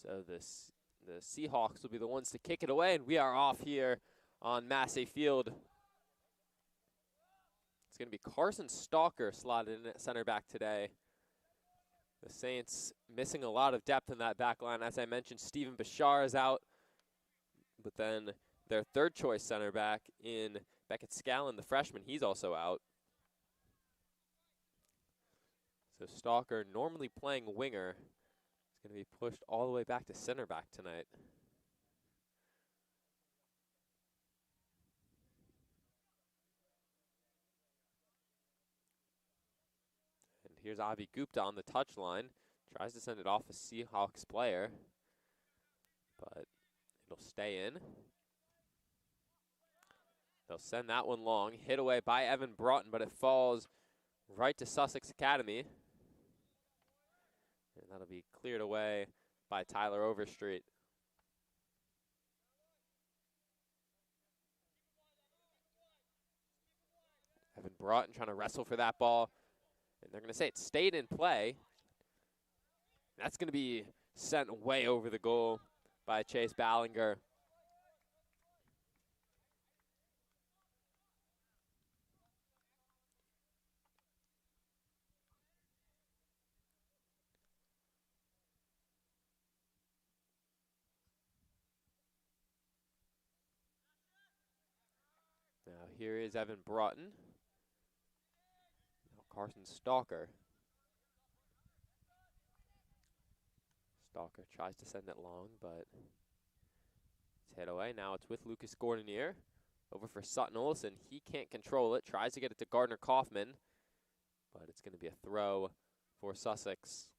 So the Seahawks will be the ones to kick it away, and we are off here on Massey Field. It's going to be Carson Stalker slotted in at center back today. The Saints missing a lot of depth in that back line. As I mentioned, Stephen Bashar is out, but then their third choice center back in Beckett Scallon, the freshman, he's also out. So Stalker, normally playing winger, is going to be pushed all the way back to center back tonight. And here's Avi Gupta on the touchline. Tries to send it off a Seahawks player, but it'll stay in. They'll send that one long. Hit away by Evan Broughton, but it falls right to Sussex Academy. And that'll be cleared away by Tyler Overstreet. Evan Broughton trying to wrestle for that ball. And they're going to say it stayed in play. That's going to be sent way over the goal by Chase Ballinger. Now here is Evan Broughton. Now Carson Stalker. Stalker tries to send it long, but it's hit away. Now it's with Lucas Gordonier. Over for Sutton Olsen. He can't control it. Tries to get it to Gardner Kaufman, but it's going to be a throw for Sussex.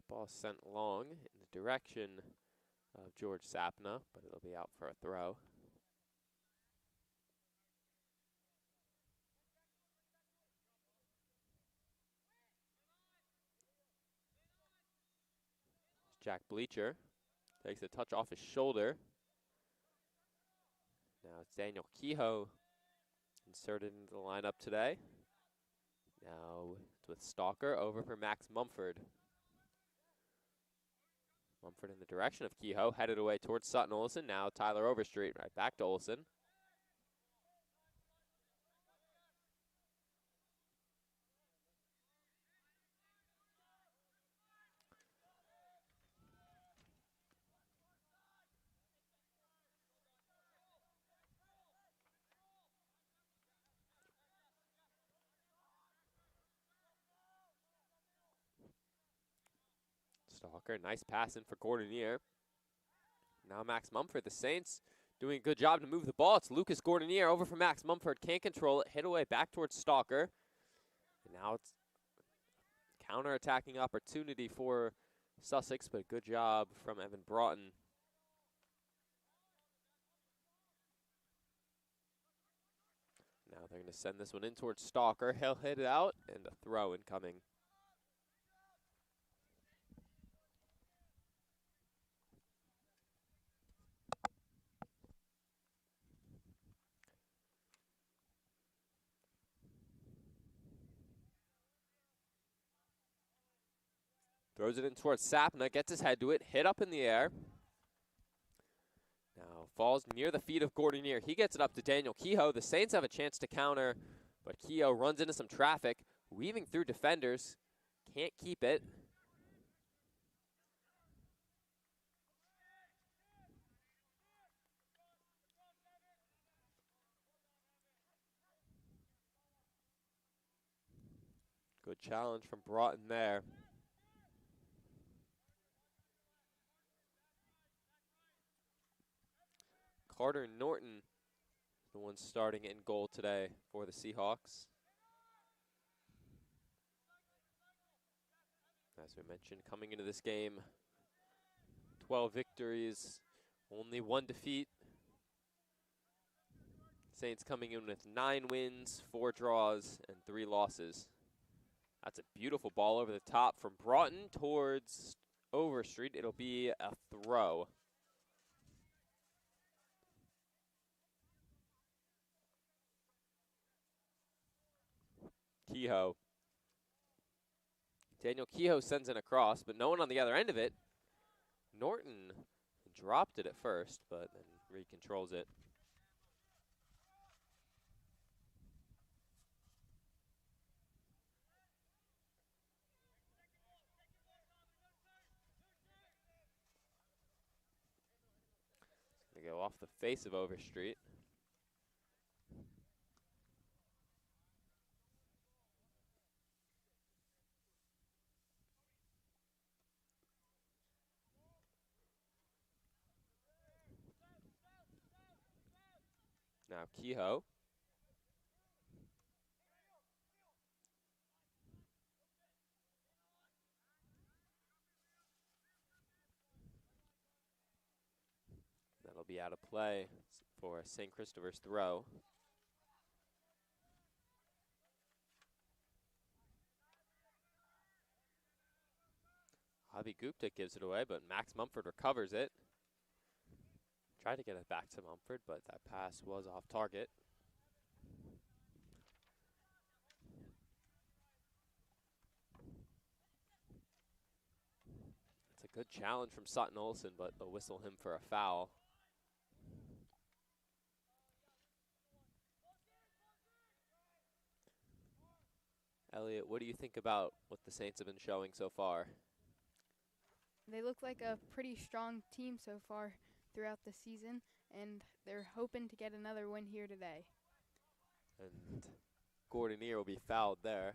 Ball sent long in the direction of George Sapna, but it'll be out for a throw. Jack Bleacher takes a touch off his shoulder. Now it's Daniel Kehoe inserted into the lineup today. Now it's with Stalker over for Max Mumford. Mumford in the direction of Kehoe, headed away towards Sutton Olsen. Now Tyler Overstreet, right back to Olsen. Stalker, nice pass in for Gordonier. Now Max Mumford, the Saints doing a good job to move the ball. It's Lucas Gordonier over for Max Mumford. Can't control it. Hit away back towards Stalker. And now it's counter-attacking opportunity for Sussex, but good job from Evan Broughton. Now they're going to send this one in towards Stalker. He'll hit it out, and a throw incoming. Throws it in towards Sapna, gets his head to it, hit up in the air. Now falls near the feet of Gordonier. He gets it up to Daniel Kehoe. The Saints have a chance to counter, but Kehoe runs into some traffic, weaving through defenders. Can't keep it. Good challenge from Broughton there. Carter Norton, the one starting in goal today for the Seahawks. As we mentioned, coming into this game, 12 victories, only 1 defeat. Saints coming in with 9 wins, 4 draws, and 3 losses. That's a beautiful ball over the top from Broughton towards Overstreet. It'll be a throw. Kehoe. Daniel Kehoe sends it across, but no one on the other end of it. Norton dropped it at first, but then recontrols it. They go off the face of Overstreet. Now Kehoe. That'll be out of play for St. Christopher's throw. Avi Gupta gives it away, but Max Mumford recovers it. Tried to get it back to Mumford, but that pass was off target. It's a good challenge from Sutton Olsen, but they'll whistle him for a foul. Elliot, what do you think about what the Saints have been showing so far? They look like a pretty strong team so far throughout the season, and they're hoping to get another win here today. And Gordonier will be fouled there.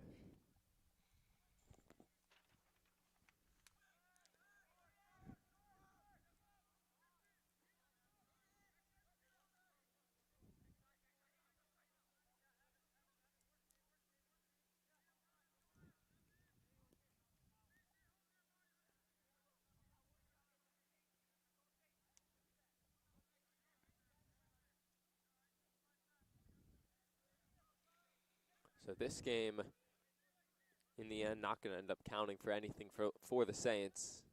So this game, in the end, not going to end up counting for anything for the Saints.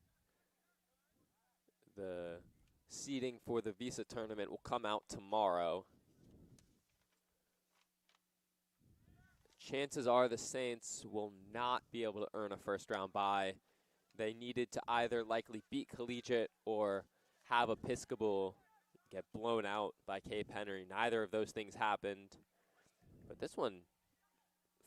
The seeding for the Visa tournament will come out tomorrow. Chances are the Saints will not be able to earn a first-round bye. They needed to either likely beat Collegiate or have Episcopal get blown out by Cape Henry. Neither of those things happened. But this one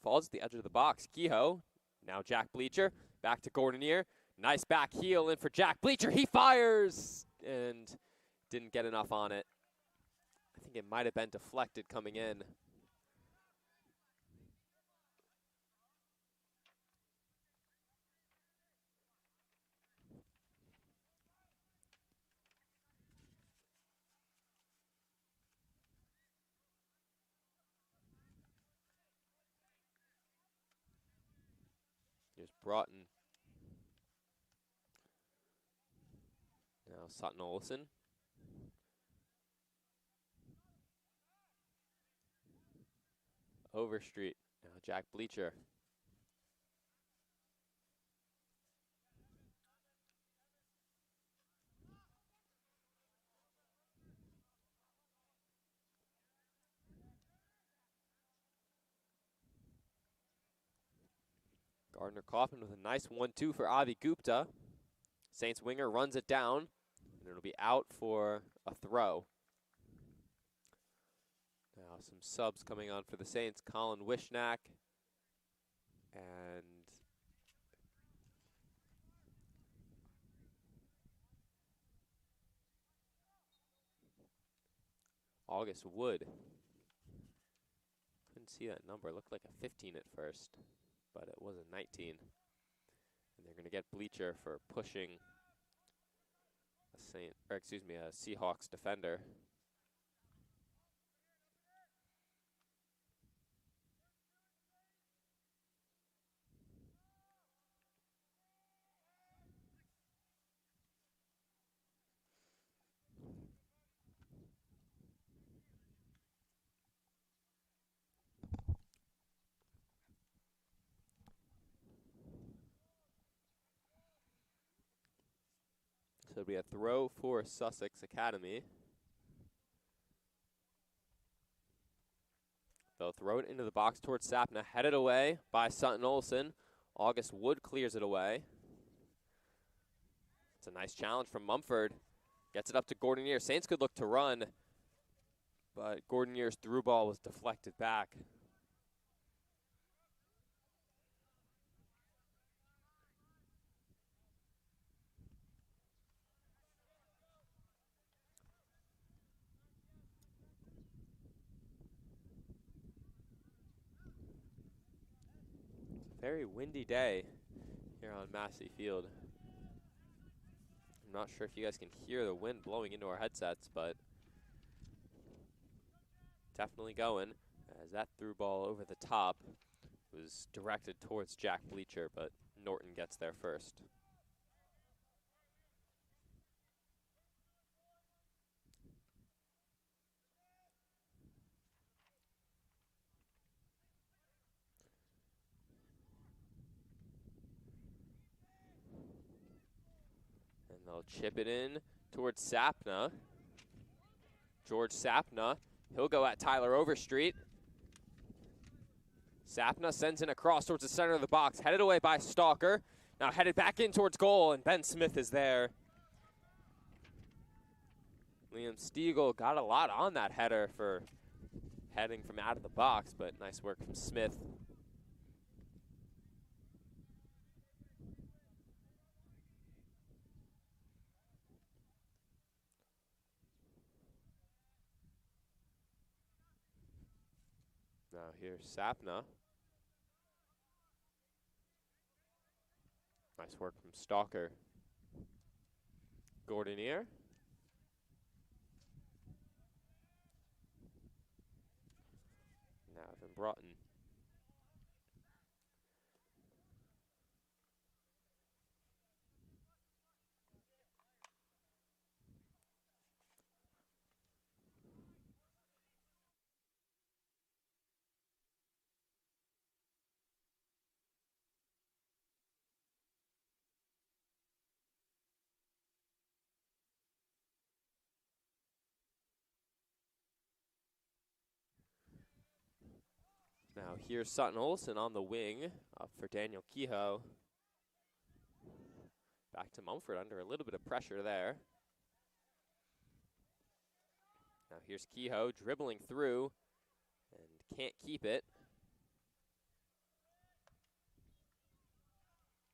falls at the edge of the box. Kehoe, now Jack Bleacher, back to Gordonier. Nice back heel in for Jack Bleacher. He fires and didn't get enough on it. I think it might have been deflected coming in. Here's Broughton. Now Sutton Olsen. Overstreet. Now Jack Bleacher. Gardner Kaufman with a nice 1-2 for Avi Gupta. Saints winger runs it down, and it'll be out for a throw. Now some subs coming on for the Saints. Colin Wishnack and August Wood. Couldn't see that number. It looked like a 15 at first, but it was a 19. And they're going to get Bleacher for pushing a Seahawks defender. So it'll be a throw for Sussex Academy. They'll throw it into the box towards Sapna, headed away by Sutton Olsen. August Wood clears it away. It's a nice challenge from Mumford. Gets it up to Gordonier. Saints could look to run, but Gordonier's through ball was deflected back. Very windy day here on Massey Field. I'm not sure if you guys can hear the wind blowing into our headsets, but definitely going as that through ball over the top was directed towards Jack Bleacher, but Norton gets there first. And they'll chip it in towards Sapna. George Sapna, he'll go at Tyler Overstreet. Sapna sends in a cross towards the center of the box, headed away by Stalker. Now headed back in towards goal, and Ben Smith is there. Liam Stiegel got a lot on that header for heading from out of the box, but nice work from Smith. Now here's Sapna. Nice work from Stalker. Gordonier. Now Evan Broughton. Now here's Sutton Olsen on the wing, up for Daniel Kehoe. Back to Mumford under a little bit of pressure there. Now here's Kehoe dribbling through and can't keep it.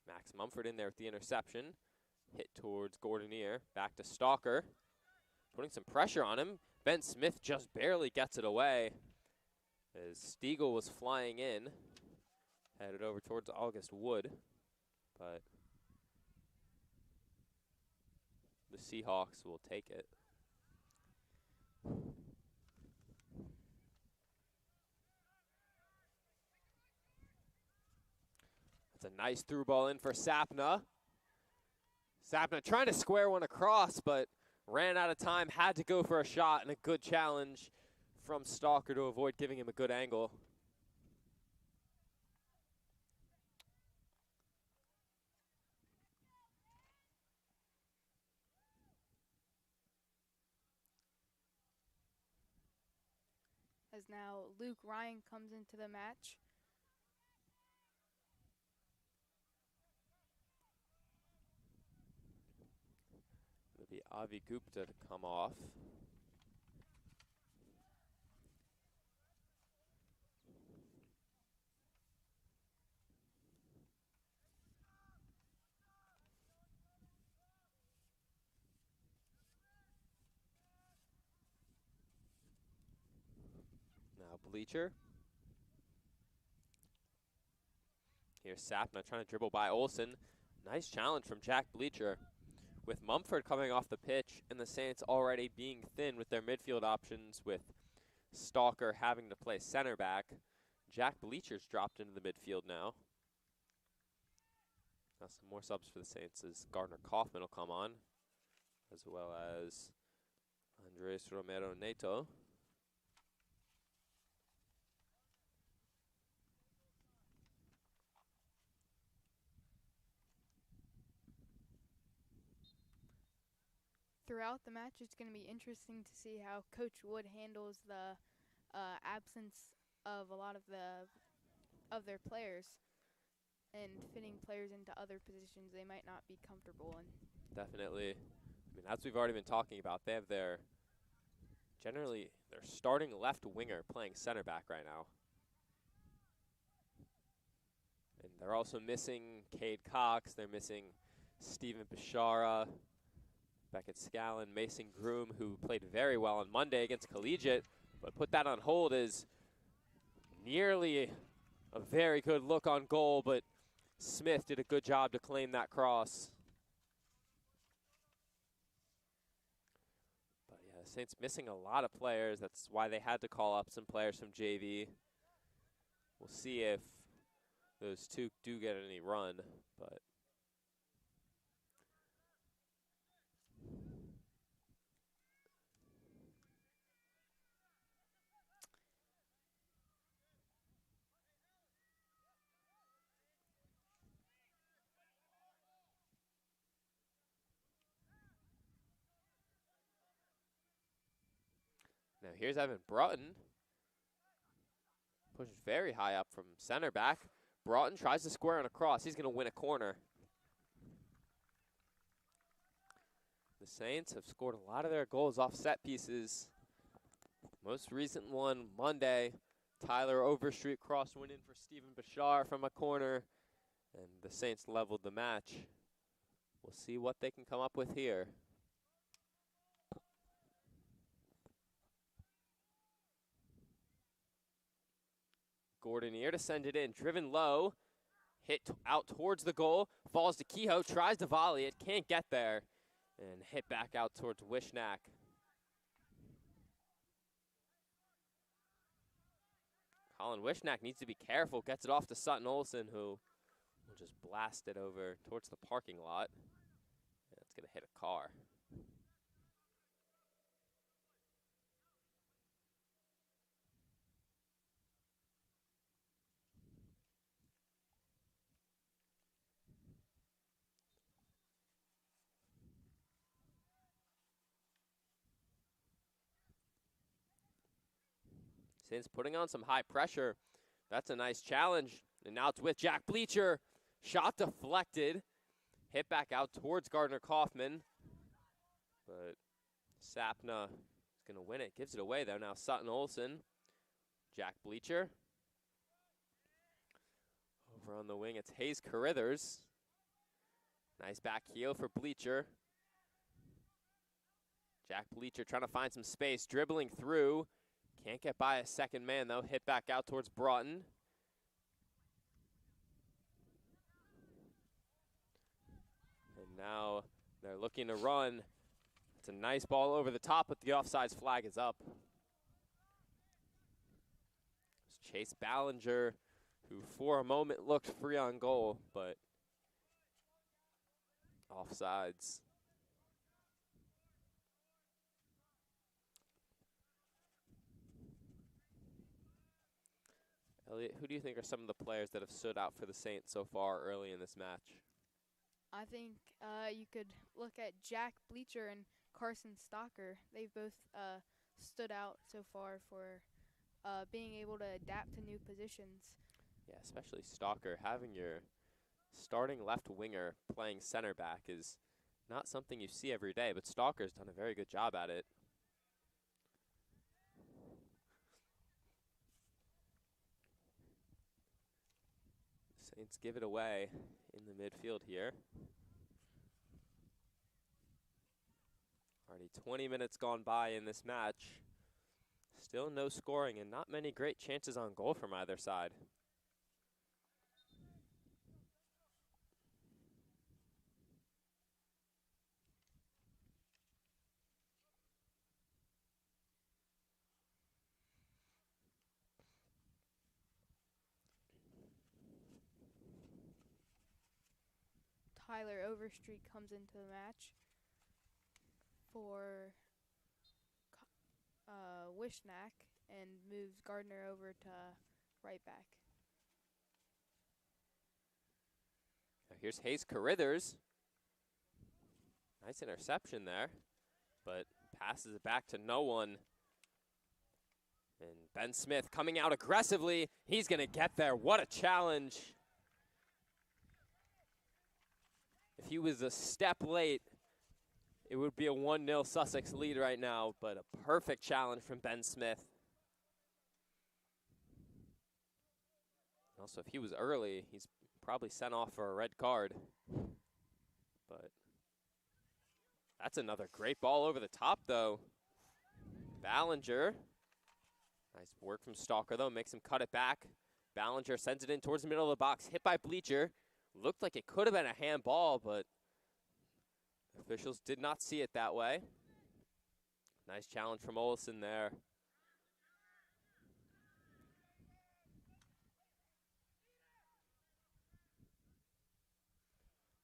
Max Mumford in there with the interception. Hit towards Gordonier, back to Stalker. Putting some pressure on him. Ben Smith just barely gets it away as Stiegel was flying in. Headed over towards August Wood, but the Seahawks will take it. That's a nice through ball in for Sapna. Sapna trying to square one across, but ran out of time, had to go for a shot, and a good challenge from Stalker to avoid giving him a good angle. As now Luke Ryan comes into the match. It'll be Avi Gupta to come off. Now Bleacher. Here's Sapna trying to dribble by Olsen. Nice challenge from Jack Bleacher. With Mumford coming off the pitch and the Saints already being thin with their midfield options, with Stalker having to play center back, Jack Bleacher's dropped into the midfield now. Now some more subs for the Saints as Gardner Kaufman will come on, as well as Andres Romero Neto. throughout the match, it's going to be interesting to see how Coach Wood handles the absence of a lot of their players and fitting players into other positions they might not be comfortable in. Definitely. I mean, as we've already been talking about, they have their starting left winger playing center back right now. And they're also missing Cade Cox. They're missing Stephen Bishara, Beckett Scallon, Mason Groom, who played very well on Monday against Collegiate, but put that on hold as nearly a very good look on goal, but Smith did a good job to claim that cross. But yeah, the Saints missing a lot of players. That's why they had to call up some players from JV. We'll see if those two do get any run, but now here's Evan Broughton. Pushes very high up from center back. Broughton tries to square on a cross. He's going to win a corner. The Saints have scored a lot of their goals off set pieces. Most recent one Monday, Tyler Overstreet cross went in for Stephen Bashar from a corner, and the Saints leveled the match. We'll see what they can come up with here. Gordonier to send it in, driven low, hit out towards the goal, falls to Kehoe, tries to volley it, can't get there, and hit back out towards Wishnack. Colin Wishnack needs to be careful, gets it off to Sutton Olsen, who will just blast it over towards the parking lot. And it's going to hit a car. Saints putting on some high pressure. That's a nice challenge. And now it's with Jack Bleacher. Shot deflected. Hit back out towards Gardner Kaufman. But Sapna is going to win it. Gives it away, though. Now Sutton Olsen. Jack Bleacher. Over on the wing, it's Hayes Carithers. Nice back heel for Bleacher. Jack Bleacher trying to find some space. Dribbling through. Can't get by a second man, though. Hit back out towards Broughton. And now they're looking to run. It's a nice ball over the top, but the offsides flag is up. It's Chase Ballinger, who for a moment looked free on goal, but offsides. Elliot, who do you think are some of the players that have stood out for the Saints so far early in this match? I think you could look at Jack Bleacher and Carson Stalker. They've both stood out so far for being able to adapt to new positions. Yeah, especially Stalker. Having your starting left winger playing center back is not something you see every day, but Stalker's done a very good job at it. Saints give it away in the midfield here. Already 20 minutes gone by in this match. Still no scoring and not many great chances on goal from either side. Tyler Overstreet comes into the match for Wishnack and moves Gardner over to right back. Now here's Hayes Carithers. Nice interception there. but passes it back to no one. And Ben Smith coming out aggressively. He's going to get there. What a challenge. If he was a step late, it would be a 1-0 Sussex lead right now, but a perfect challenge from Ben Smith. Also, if he was early, he's probably sent off for a red card. But that's another great ball over the top, though. Ballinger. Nice work from Stalker, though. Makes him cut it back. Ballinger sends it in towards the middle of the box. Hit by Bleacher. Looked like it could have been a handball, but officials did not see it that way. Nice challenge from Olsen there.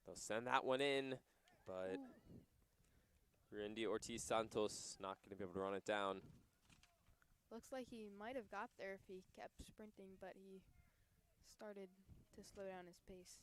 They'll send that one in, but Randy Ortiz Santos not going to be able to run it down. Looks like he might have got there if he kept sprinting, but he started to slow down his pace.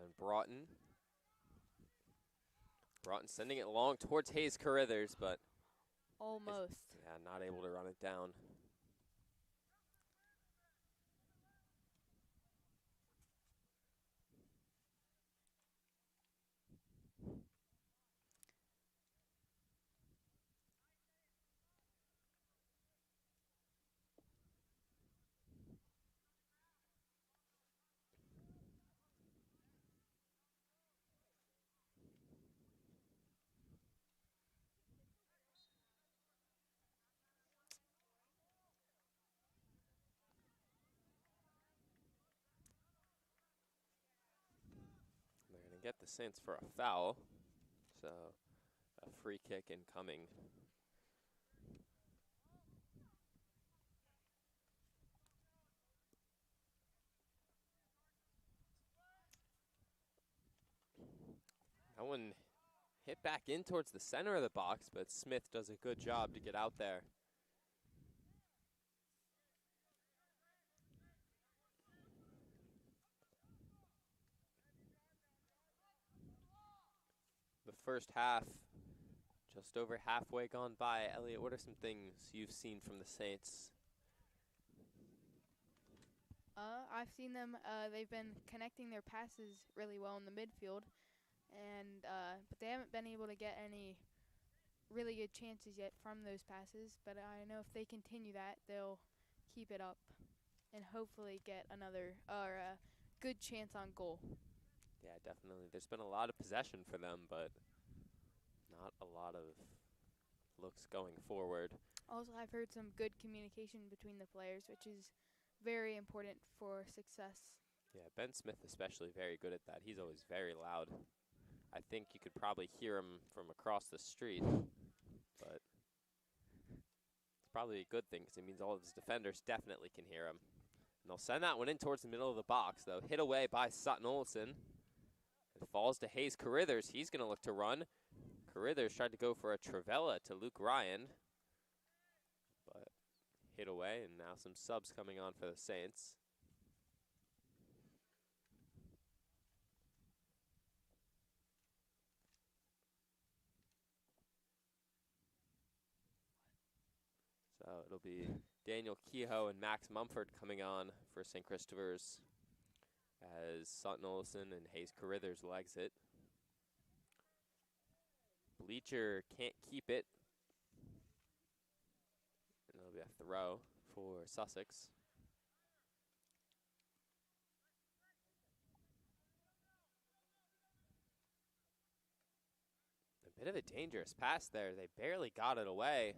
And Broughton sending it long towards Hayes Carithers, but Almost. yeah, not able to run it down. They're going to get the Saints for a foul, so a free kick incoming. That one hit back in towards the center of the box, but Smith does a good job to get out there. The first half, just over halfway gone by. Elliot, what are some things you've seen from the Saints? I've seen them. They've been connecting their passes really well in the midfield, and but they haven't been able to get any really good chances yet from those passes. But I know if they continue that, they'll keep it up and hopefully get another or a good chance on goal. Yeah, definitely. There's been a lot of possession for them, but not a lot of looks going forward. Also, I've heard some good communication between the players, which is very important for success. Yeah, Ben Smith especially very good at that. He's always very loud. I think you could probably hear him from across the street, but it's probably a good thing because it means all of his defenders definitely can hear him. And they'll send that one in towards the middle of the box, though. Hit away by Sutton Olsen. It falls to Hayes Carithers. He's going to look to run. Carithers tried to go for a Travella to Luke Ryan, but hit away, and now some subs coming on for the Saints. So it'll be Daniel Kehoe and Max Mumford coming on for St. Christopher's as Sutton Olsen and Hayes Carithers legs it. Bleacher can't keep it. And it'll be a throw for Sussex. A bit of a dangerous pass there. They barely got it away.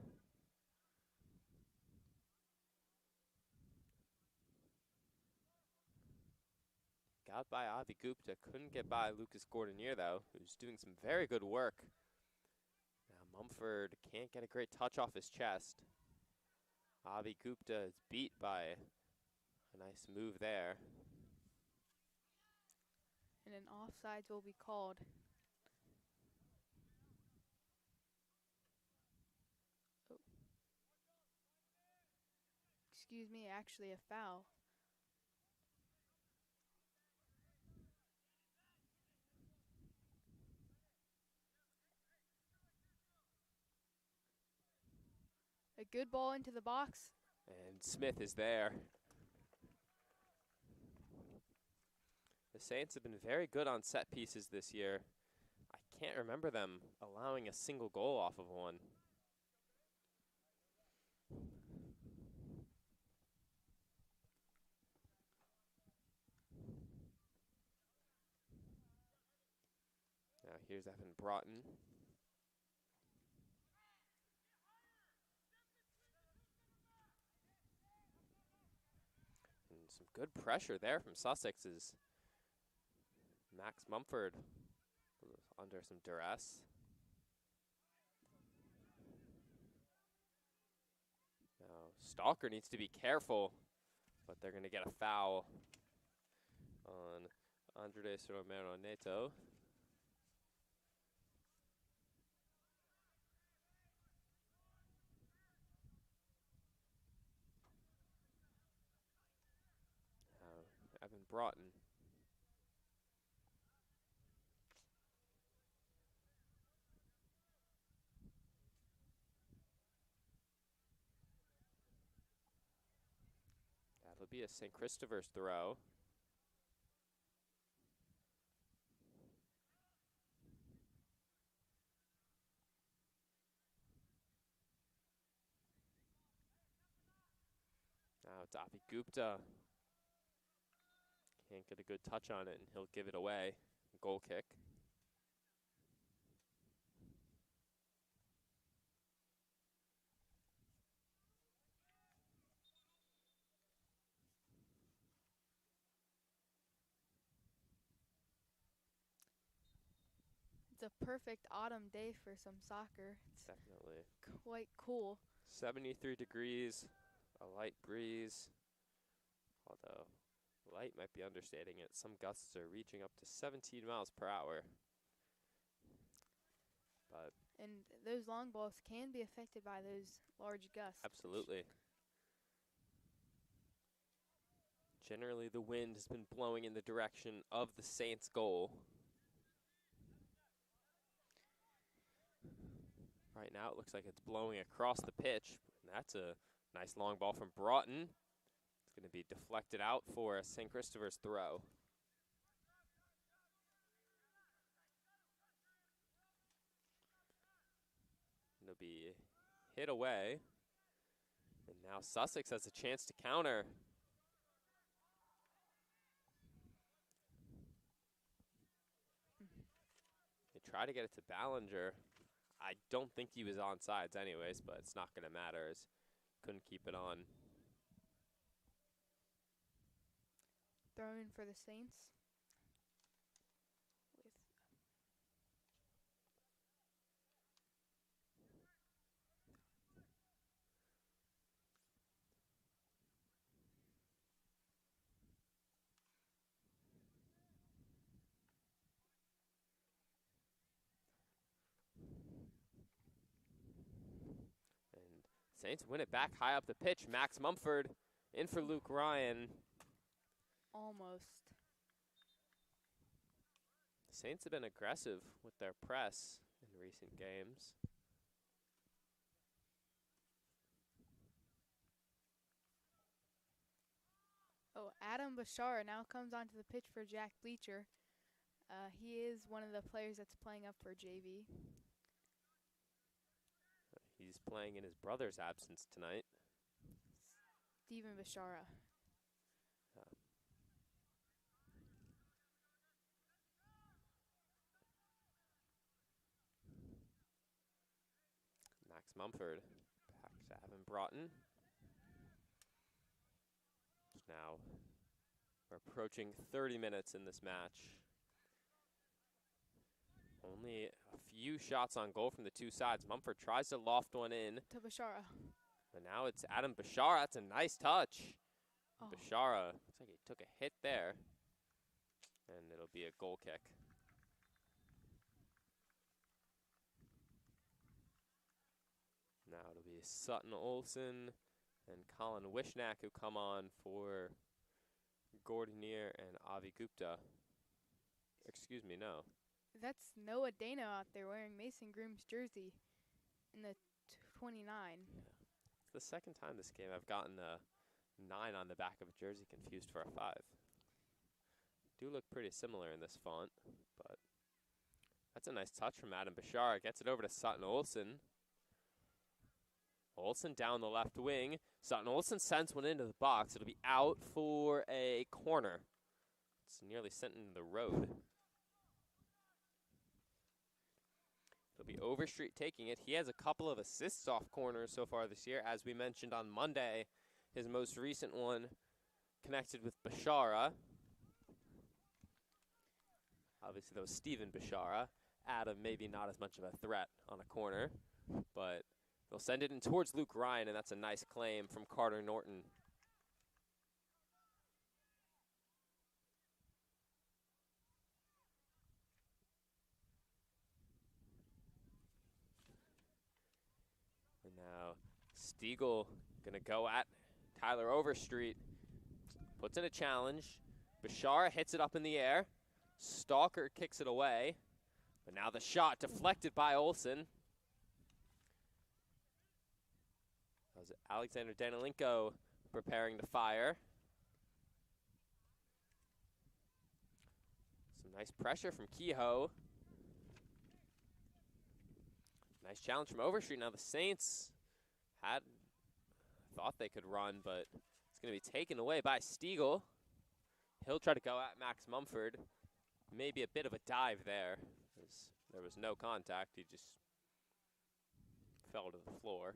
Got by Avi Gupta, couldn't get by Lucas Gordonier though, who's doing some very good work. Now Mumford can't get a great touch off his chest. Avi Gupta is beat by a nice move there. And an offsides will be called. Oh. Excuse me, actually a foul. A good ball into the box. And Smith is there. The Saints have been very good on set pieces this year. I can't remember them allowing a single goal off of one. Now here's Evan Broughton. And some good pressure there from Sussex's Max Mumford was under some duress. Now Stalker needs to be careful, but they're going to get a foul on Andres Romero Neto. Evan Broughton. That'll be a St. Christopher's throw. Now it's Avi Gupta. Can't get a good touch on it, and he'll give it away. Goal kick. It's a perfect autumn day for some soccer. It's Definitely. quite cool. 73 degrees, a light breeze. Although, light might be understating it. Some gusts are reaching up to 17 miles per hour. But And those long balls can be affected by those large gusts. absolutely. Generally, the wind has been blowing in the direction of the Saints' goal. Right now, it looks like it's blowing across the pitch. And that's a nice long ball from Broughton. It's going to be deflected out for a St. Christopher's throw. It'll be hit away. And now Sussex has a chance to counter. They try to get it to Ballinger. I don't think he was on sides anyways, but it's not going to matter as couldn't keep it on. Throw in for the Saints. Saints win it back high up the pitch. Max Mumford in for Luke Ryan. Almost. The Saints have been aggressive with their press in recent games. Oh, Adam Bashar now comes onto the pitch for Jack Bleacher. He is one of the players that's playing up for JV. He's playing in his brother's absence tonight. Steven Bashara. Max Mumford back to Evan Broughton. Now we're approaching 30 minutes in this match. Only a few shots on goal from the two sides. Mumford tries to loft one in. To Bashara. But now it's Adam Bashara. That's a nice touch. Oh. Bashara, looks like he took a hit there. And it'll be a goal kick. Now it'll be Sutton Olsen and Colin Wishnack who come on for Gordonier and Avi Gupta. Excuse me, no. That's Noah Dano out there wearing Mason Groom's jersey in the 29. It's the second time this game I've gotten a 9 on the back of a jersey confused for a 5. Do look pretty similar in this font, but that's a nice touch from Adam Bashara. Gets it over to Sutton Olsen. Olsen down the left wing. Sutton Olsen sends one into the box. It'll be out for a corner. It's nearly sent into the road. It'll be Overstreet taking it. He has a couple of assists off corners so far this year. As we mentioned on Monday, his most recent one connected with Bashara. Obviously, that was Stephen Bashara. Adam maybe not as much of a threat on a corner, but they'll send it in towards Luke Ryan, and that's a nice claim from Carter Norton. And now Stiegel going to go at Tyler Overstreet. Puts in a challenge. Bashara hits it up in the air. Stalker kicks it away. But now the shot deflected by Olsen. That was Alexander Danilenko preparing to fire. Some nice pressure from Kehoe. Nice challenge from Overstreet. Now the Saints thought they could run, but it's going to be taken away by Stiegel. He'll try to go at Max Mumford. Maybe a bit of a dive there. There was no contact. He just fell to the floor.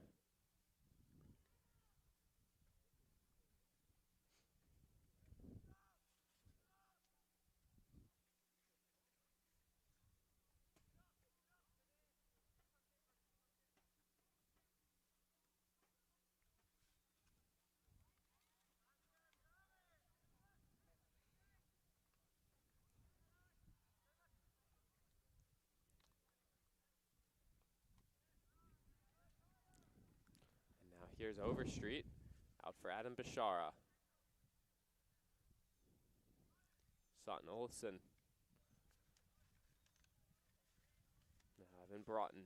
Here's Overstreet, out for Adam Bashara. Sutton Olsen. Now Evan Broughton.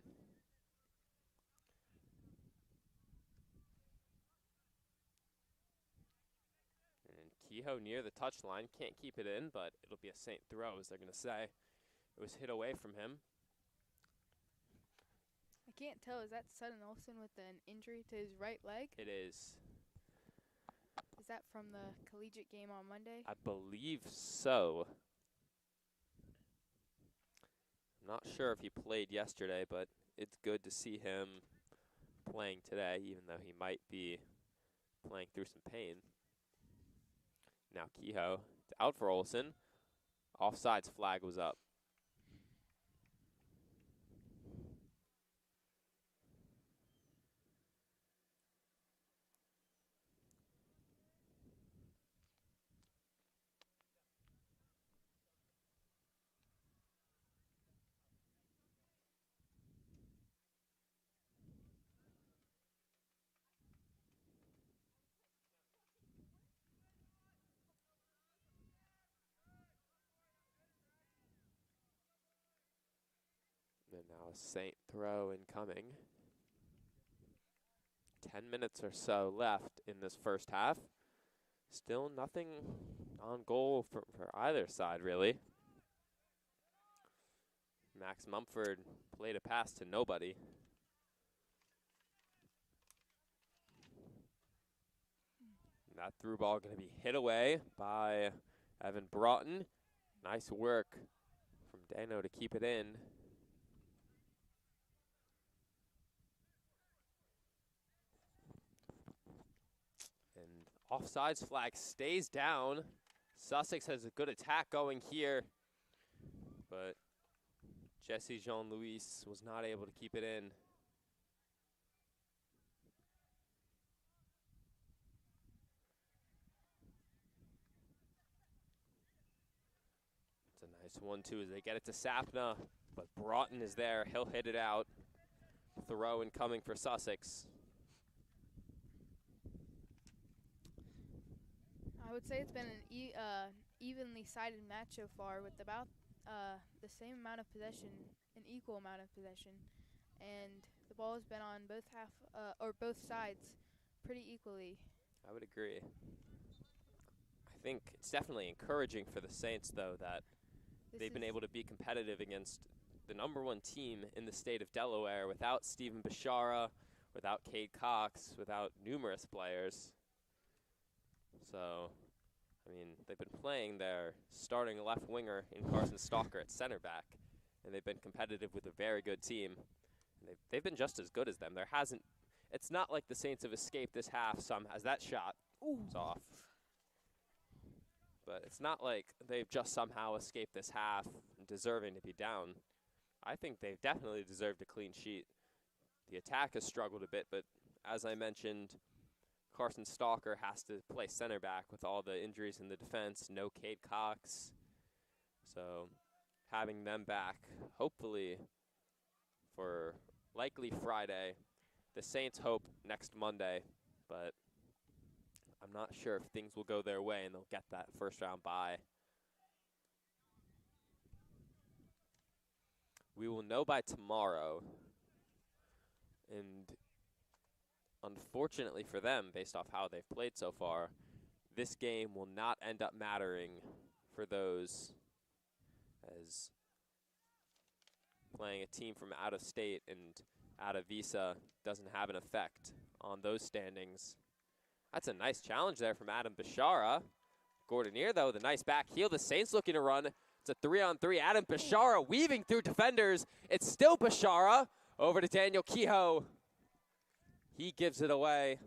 And Kehoe near the touchline, can't keep it in, but it'll be a Saint throw, as they're going to say. It was hit away from him. I can't tell. Is that Sutton Olsen with an injury to his right leg? It is. Is that from the collegiate game on Monday? I believe so. I'm not sure if he played yesterday, but it's good to see him playing today, even though he might be playing through some pain. Now Kehoe, it's out for Olsen. Offsides flag was up. And now a Saint throw incoming. 10 minutes or so left in this first half. Still nothing on goal for either side, really. Max Mumford played a pass to nobody. And that through ball going to be hit away by Evan Broughton. Nice work from Dano to keep it in. Offsides flag stays down. Sussex has a good attack going here, but Jesse Jean-Louis was not able to keep it in. It's a nice 1-2 as they get it to Sapna, but Broughton is there. He'll hit it out. Throw incoming for Sussex. I would say it's been an evenly sided match so far, with about the same amount of possession, an equal amount of possession, and the ball has been on both sides pretty equally. I would agree. I think it's definitely encouraging for the Saints, though, that they've been able to be competitive against the #1 team in the state of Delaware without Stephen Bashara, without Cade Cox, without numerous players. So, I mean, they've been playing their starting left winger in Carson Stalker at center back, and they've been competitive with a very good team. And they've been just as good as them. It's not like the Saints have escaped this half as that shot is off. But it's not like they've just somehow escaped this half deserving to be down. I think they've definitely deserved a clean sheet. The attack has struggled a bit, but as I mentioned, Carson Stalker has to play center back with all the injuries in the defense. No Cade Cox. So having them back, hopefully for likely Friday. The Saints hope next Monday, but I'm not sure if things will go their way and they'll get that first round bye. We will know by tomorrow, and unfortunately for them, based off how they've played so far, this game will not end up mattering for those, as playing a team from out of state and out of visa doesn't have an effect on those standings. That's a nice challenge there from Adam Bashara. Gordonier, though, the nice back heel. The Saints looking to run. It's a 3-on-3. Adam Bashara weaving through defenders. It's still Bashara. Over to Daniel Kehoe. He gives it away.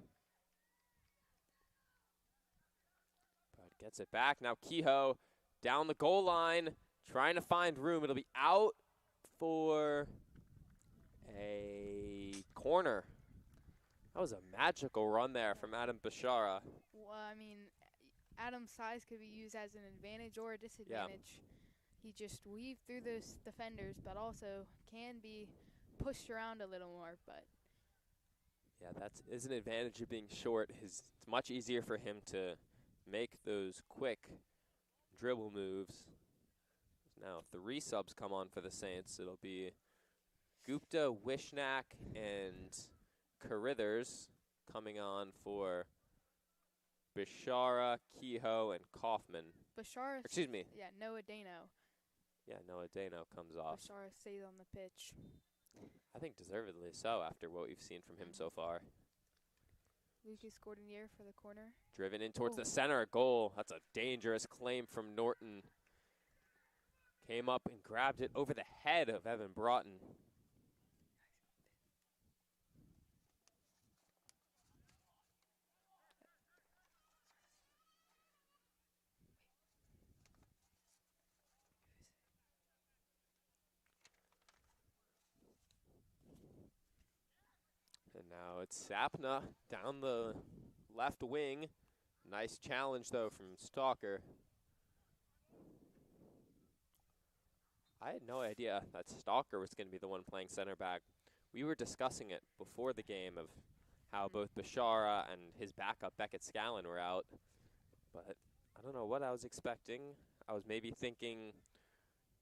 But gets it back. Now Kehoe down the goal line, trying to find room. It'll be out for a corner. That was a magical run there from Adam Bashara. Well, I mean, Adam's size could be used as an advantage or a disadvantage. He just weaved through those defenders, but also can be pushed around a little more. But yeah, that is an advantage of being short. It's much easier for him to make those quick dribble moves. Now 3 subs come on for the Saints. It'll be Gupta, Wishnak, and Carithers coming on for Bashara, Kehoe, and Kaufman. Bashara, excuse me. Yeah, Noah Dano. Yeah, Noah Dano comes off. Bashara stays on the pitch. I think deservedly so after what we've seen from him so far. Lucas Gordonier for the corner. Driven in towards the center, a goal. That's a dangerous claim from Norton. Came up and grabbed it over the head of Evan Broughton. And now it's Sapna down the left wing. Nice challenge, though, from Stalker. I had no idea that Stalker was going to be the one playing center back. We were discussing it before the game of how both Bashara and his backup, Beckett Scallon, were out. But I don't know what I was expecting. I was maybe thinking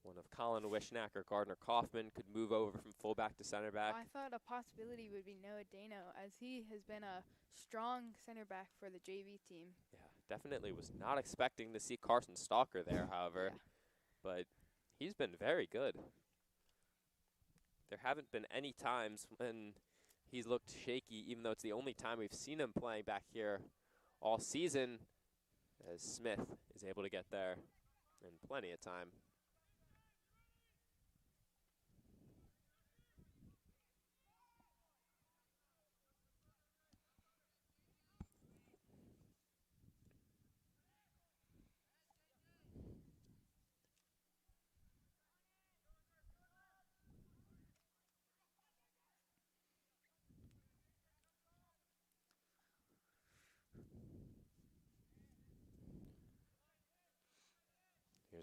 one of Colin Wishnak or Gardner Kaufman could move over from fullback to center back. I thought a possibility would be Noah Dano, as he has been a strong center back for the JV team. Yeah, definitely was not expecting to see Carson Stalker there, however. Yeah. But he's been very good. There haven't been any times when he's looked shaky, even though it's the only time we've seen him playing back here all season, as Smith is able to get there in plenty of time.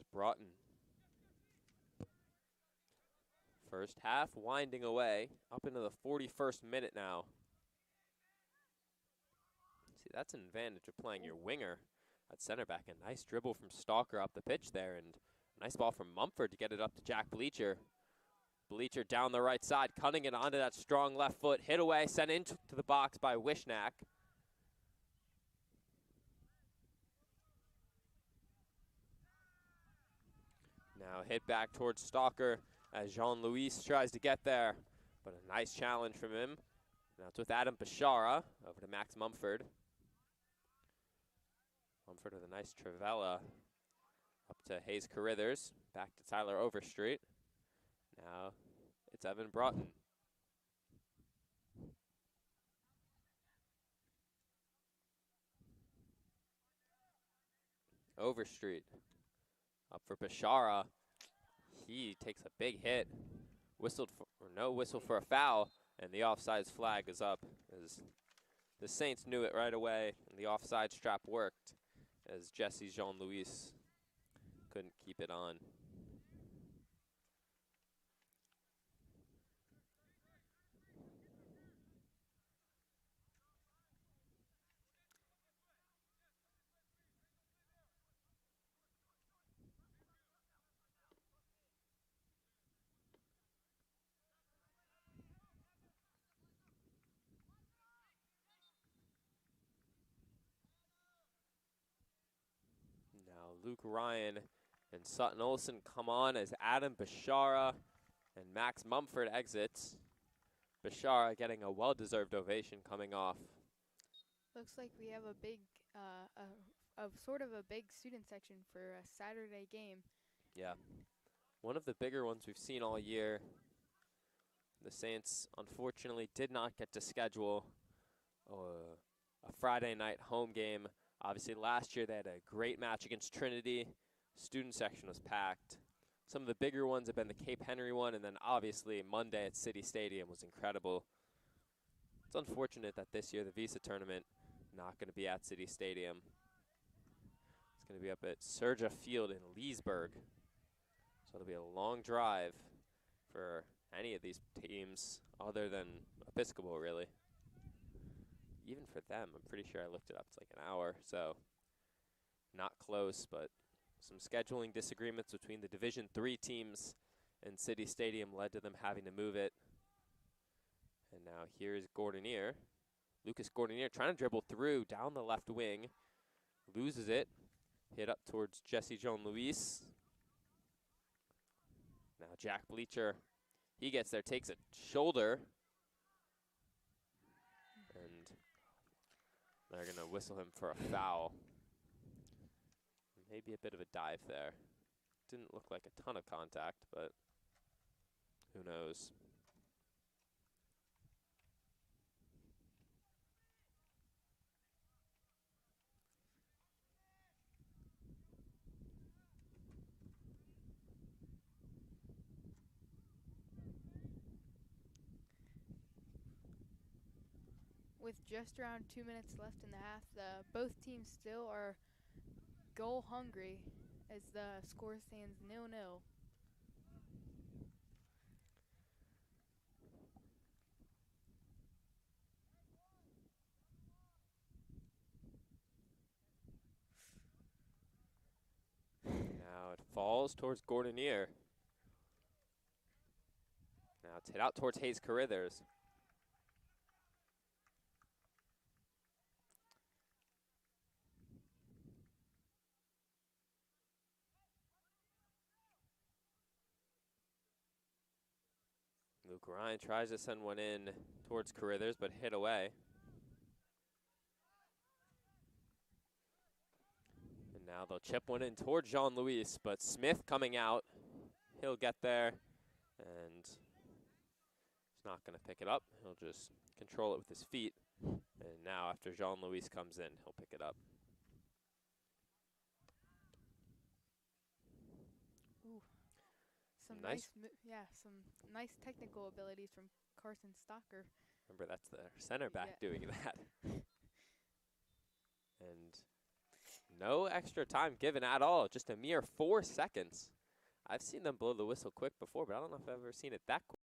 Here's Broughton. First half winding away, up into the 41st minute now. See, that's an advantage of playing your winger at center back. A nice dribble from Stalker up the pitch there, and a nice ball from Mumford to get it up to Jack Bleacher. Bleacher down the right side, cutting it onto that strong left foot, hit away, sent into the box by Wishnack. Now hit back towards Stalker as Jean-Louis tries to get there, but a nice challenge from him. Now it's with Adam Bashara, over to Max Mumford. Mumford with a nice Trivella up to Hayes Carithers, back to Tyler Overstreet. Now it's Evan Broughton. Overstreet up for Bashara. He takes a big hit. Whistled for, or no whistle for a foul, and the offsides flag is up as the Saints knew it right away, and the offside strap worked as Jesse Jean-Louis couldn't keep it on. Now Luke Ryan and Sutton Olsen come on as Adam Bashara and Max Mumford exits. Bashara getting a well-deserved ovation coming off. Looks like we have a big, sort of a big student section for a Saturday game. Yeah, one of the bigger ones we've seen all year. The Saints unfortunately did not get to schedule a Friday night home game. Obviously last year they had a great match against Trinity. Student section was packed. Some of the bigger ones have been the Cape Henry one, and then obviously Monday at City Stadium was incredible. It's unfortunate that this year the Visa tournament not going to be at City Stadium. It's going to be up at Serja Field in Leesburg. So it'll be a long drive for any of these teams other than Episcopal, really. Even for them, I'm pretty sure I looked it up. It's like an hour, so not close, but some scheduling disagreements between the Division III teams and City Stadium led to them having to move it. And now here's Gordonier. Lucas Gordonier trying to dribble through down the left wing. Loses it. Hit up towards Jesse Jean-Louis. Now Jack Bleacher, he gets there, takes a shoulder. And they're going to whistle him for a foul. Maybe a bit of a dive there. Didn't look like a ton of contact, but who knows. With just around 2 minutes left in the half, both teams still are goal hungry as the score stands 0-0. Now it falls towards Gordonier. Now it's hit out towards Hayes Carithers. Luke Ryan tries to send one in towards Carithers, but hit away. And now they'll chip one in towards Jean-Louis, but Smith coming out. He'll get there, and he's not going to pick it up. He'll just control it with his feet. And now after Jean-Louis comes in, he'll pick it up. Ooh. Some nice technical abilities from Carson Stalker. Remember, that's the center back doing that. And No extra time given at all. Just a mere 4 seconds. I've seen them blow the whistle quick before, but I don't know if I've ever seen it that quick.